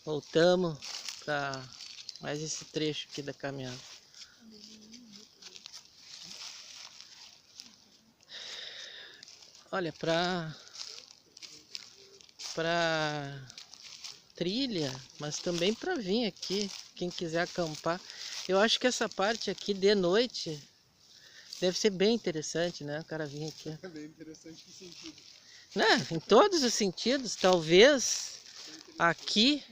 Voltamos para mais esse trecho aqui da caminhada. Olha, para trilha, mas também para vir aqui, quem quiser acampar. Eu acho que essa parte aqui de noite deve ser bem interessante, né? O cara vir aqui. É bem interessante no sentido. Né? Em todos os sentidos, talvez aqui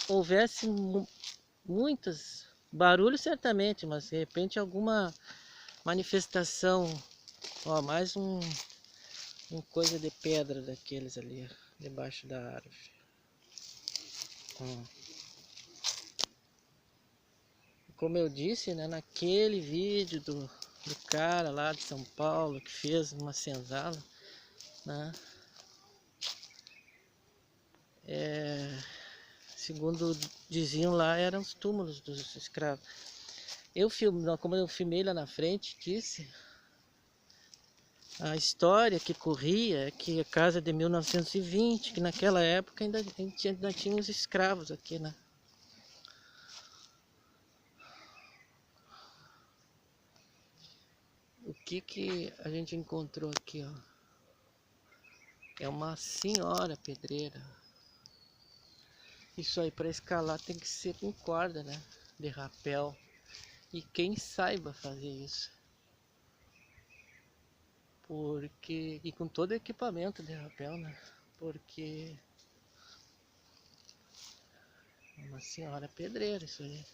houvesse muitos barulhos certamente, mas de repente alguma manifestação, ó, mais um coisa de pedra daqueles ali, ó, debaixo da árvore. Como eu disse, né, naquele vídeo do cara lá de São Paulo que fez uma senzala, né, segundo diziam lá, eram os túmulos dos escravos. Como eu filmei lá na frente, disse a história que corria é que a casa de 1920, que naquela época ainda tinha os escravos aqui, né? O que a gente encontrou aqui, ó? É uma senhora pedreira. Isso aí para escalar tem que ser com corda, né? De rapel. E quem saiba fazer isso. E com todo o equipamento de rapel, né? Porque é uma senhora pedreira isso aí.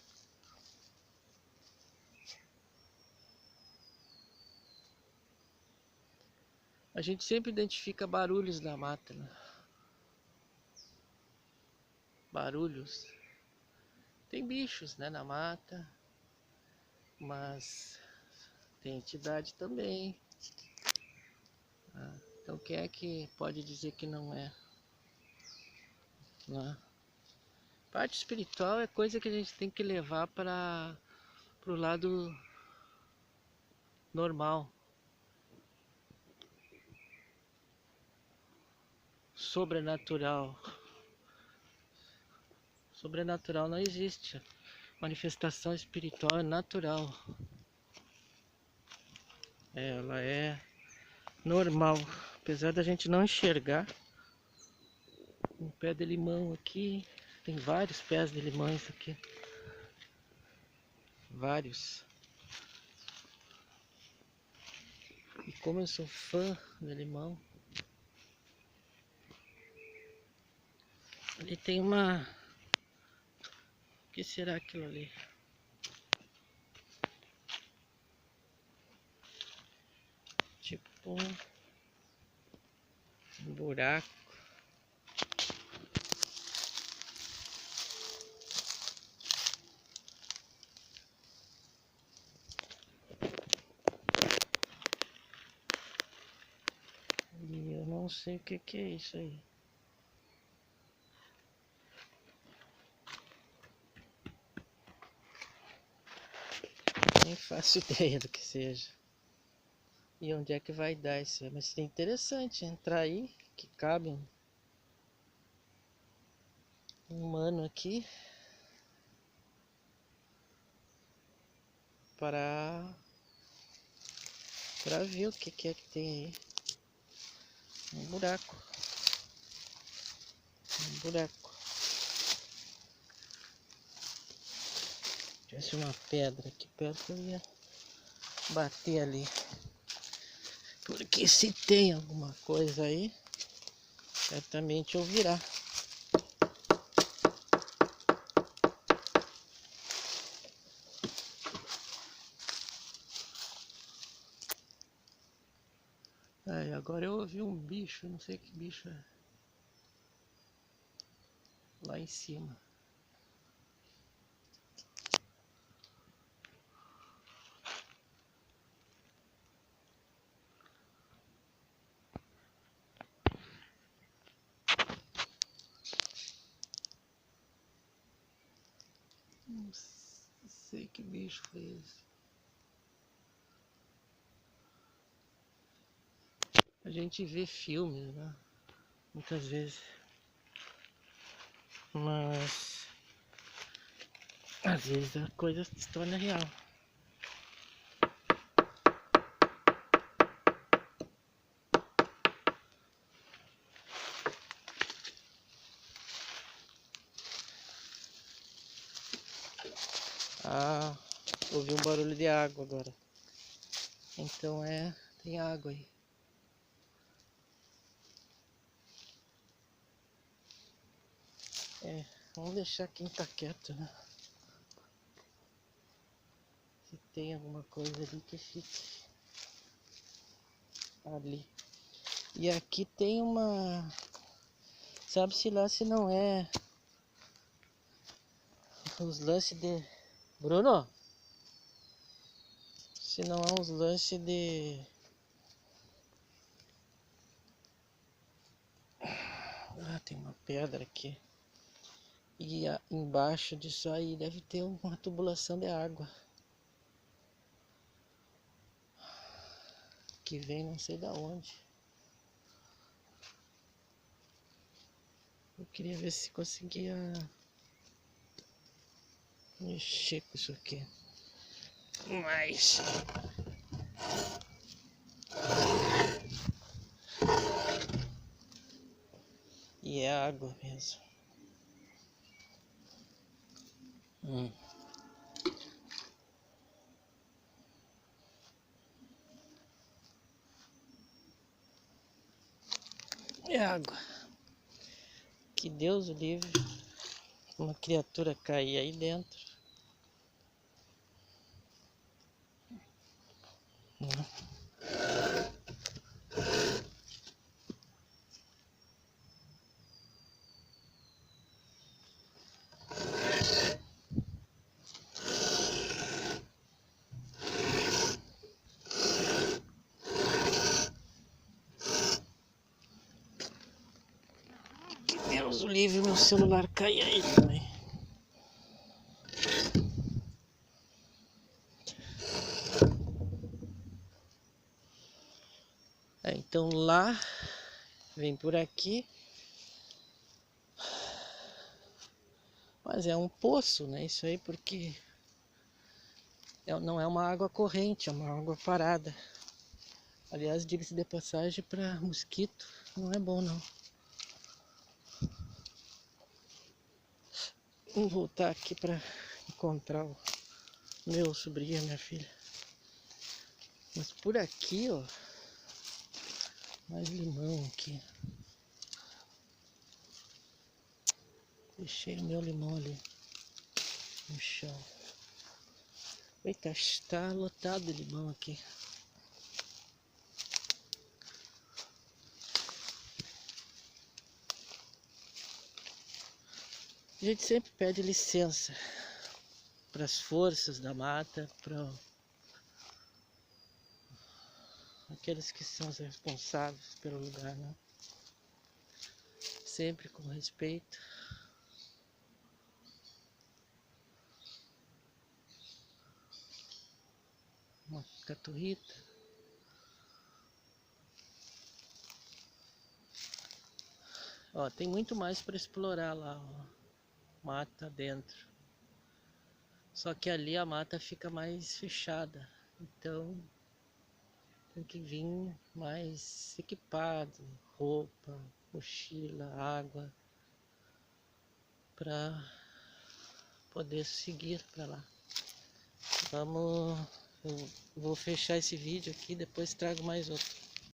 A gente sempre identifica barulhos da mata, né? Barulhos. Tem bichos, né, na mata, mas tem entidade também. Então quem é que pode dizer que não é? Né? Parte espiritual é coisa que a gente tem que levar para o lado normal. Sobrenatural. Sobrenatural não existe. Manifestação espiritual é natural. Ela é normal. Apesar da gente não enxergar. Um pé de limão aqui. Tem vários pés de limões aqui. Vários. E como eu sou fã de limão, ali tem uma... O que será aquilo ali? Tipo um buraco. E eu não sei o que é isso aí. Nem faço ideia do que seja. E onde é que vai dar isso aí? Mas é interessante entrar aí, que cabe um humano aqui. Para ver o que é que tem aí. Um buraco. Um buraco. Se tivesse uma pedra aqui perto, eu ia bater ali. Porque se tem alguma coisa aí, certamente ouvirá. Agora eu ouvi um bicho, não sei que bicho é. Lá em cima. Não sei que bicho foi esse. A gente vê filmes, né? Muitas vezes. Mas às vezes a coisa se torna real. Ah, ouvi um barulho de água agora. Então tem água aí. Vamos deixar quem tá quieto, né? Se tem alguma coisa ali que fique ali. E aqui tem uma... Sabe-se lá se não é os lances de... Bruno? Se não é uns lances de... Ah, tem uma pedra aqui. E embaixo disso aí deve ter uma tubulação de água. Que vem não sei da onde. Eu queria ver se conseguia mexer com isso aqui. Mas... E é água mesmo. É água. Que Deus o livre. Uma criatura cair aí dentro. Que Deus o livre, meu celular cair aí também. Então lá, vem por aqui. Mas é um poço, né? Isso aí porque não é uma água corrente, é uma água parada. Aliás, diga-se de passagem, para mosquito não é bom não. Vamos voltar aqui para encontrar o meu sobrinho e minha filha. Mas por aqui, ó, mais limão aqui. Deixei o meu limão ali no chão. Eita, está lotado de limão aqui. A gente sempre pede licença para as forças da mata, para aqueles que são os responsáveis pelo lugar, né? Sempre com respeito. Uma caturrita. Ó, tem muito mais para explorar lá, ó. Mata dentro. Só que ali a mata fica mais fechada. Então tem que vir mais equipado, roupa, mochila, água, para poder seguir para lá. Eu vou fechar esse vídeo aqui, depois trago mais outro.